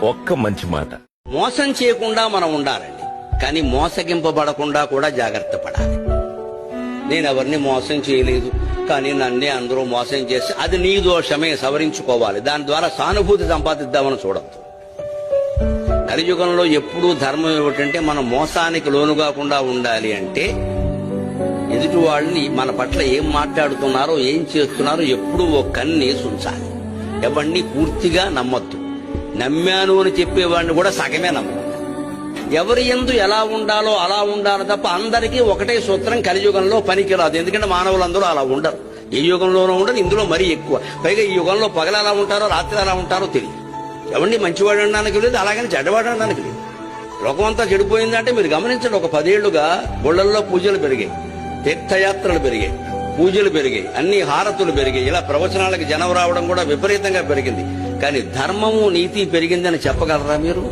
ఒక్క మంచి మాట. మోసం చేయకుండా మనం ఉండాలండి, కానీ మోసగింపబడకుండా కూడా జాగ్రత్త పడాలి. నేను ఎవరిని మోసం చేయలేదు, కానీ నన్నే అందరూ మోసం చేసి అది నీ దోషమే, సవరించుకోవాలి. దాని ద్వారా సానుభూతి సంపాదిద్దామని చూడద్దు. కలియుగంలో ఎప్పుడూ ధర్మం ఏమిటంటే మనం మోసానికి లోను కాకుండా ఉండాలి అంటే ఎదుటి వాళ్ళని మన పట్ల ఏం మాట్లాడుతున్నారో ఏం చేస్తున్నారో ఎప్పుడూ ఓ కన్నేసి ఉంచాలి. ఎవరిని పూర్తిగా నమ్మొద్దు. నమ్మాను అని చెప్పేవాడిని కూడా సగమే నమ్మద్దు. ఎవరి యందు ఎలా ఉండాలో అలా ఉండాలి తప్ప అందరికీ ఒకటే సూత్రం కలియుగంలో పనికి రాదు. ఎందుకంటే మానవులందరూ అలా ఉండరు. ఏ యుగంలోనూ ఉండరు, ఇందులో మరీ ఎక్కువ. పైగా ఈ యుగంలో పగలు ఎలా ఉంటారో రాత్రి ఎలా ఉంటారో తెలియదు. ఎవరిని మంచివాడు అనడానికి లేదు, అలాగని చెడ్డవాడు అనడానికి లేదు. లోకమంతా చెడిపోయిందంటే మీరు గమనించండి. ఒక 10 ఏళ్లుగా గుళ్ళల్లో పూజలు పెరిగాయి, తీర్థయాత్రలు పెరిగాయి, పూజలు పెరిగాయి, అన్ని హారతులు పెరిగాయి. ఇలా ప్రవచనాలకు జనం రావడం కూడా విపరీతంగా పెరిగింది. కానీ ధర్మము నీతి పెరిగిందని చెప్పగలరా మీరు?